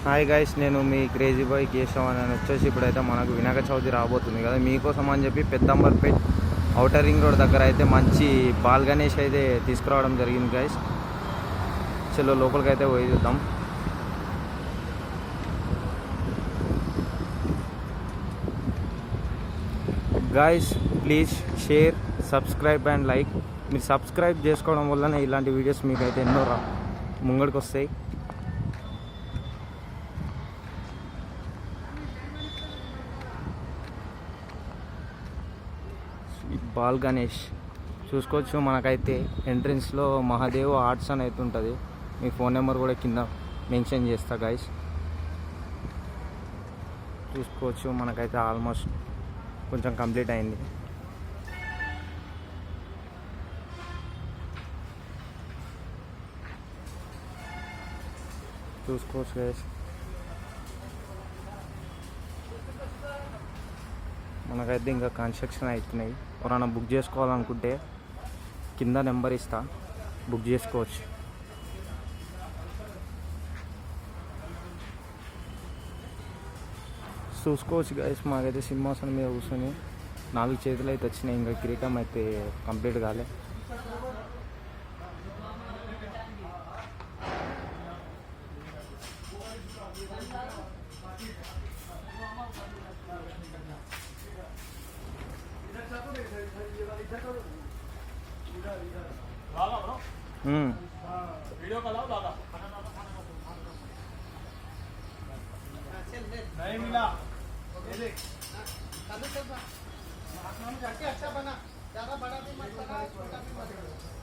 Hi guys, నేను మీ crazy boy Keshav అని వచ్చేసి ఇప్పుడైతే మనకు వినాయక చవితి రాబోతుంది కదా, మీకోసం అని చెప్పి పెద్దంబర్పేట్ ఔటర్ రింగ్ రోడ్ దగ్గర అయితే మంచి బాల్ గణేష్ అయితే తీసుకురావడం జరిగింది గైస్. చలో లోపలికి అయితే పోయి చూద్దాం. Guys please share, subscribe and like. మీరు సబ్స్క్రైబ్ చేసుకోవడం వల్లనే ఇలాంటి వీడియోస్ మీకు అయితే ఎన్నో ముంగడికి వస్తాయి. బాల్ గణేష్ చూసుకోవచ్చు. మనకైతే ఎంట్రన్స్లో మహాదేవ్ ఆర్ట్స్ అని అయితే ఉంటుంది. మీ ఫోన్ నెంబర్ కూడా కింద మెన్షన్ చేస్తా గైస్. చూసుకోవచ్చు మనకైతే ఆల్మోస్ట్ కొంచెం కంప్లీట్ అయింది. చూసుకోవచ్చు గైస్. మనకైతే ఇంకా కన్స్ట్రక్షన్ అవుతున్నాయి. ఎవరైనా బుక్ చేసుకోవాలనుకుంటే కింద నెంబర్ ఇస్తా, బుక్ చేసుకోవచ్చు. చూసుకోవచ్చు గైస్. మాకైతే సింహాసనం మీద కూర్చొని 4 చేతులు అయితే వచ్చినాయి. ఇంకా కిరీటం అయితే కంప్లీట్ కాలే. वीडियो का लाओ दादा नहीं मिला ये देख अच्छा बना, ज्यादा बड़ा भी मत बना, छोटा भी मत बना।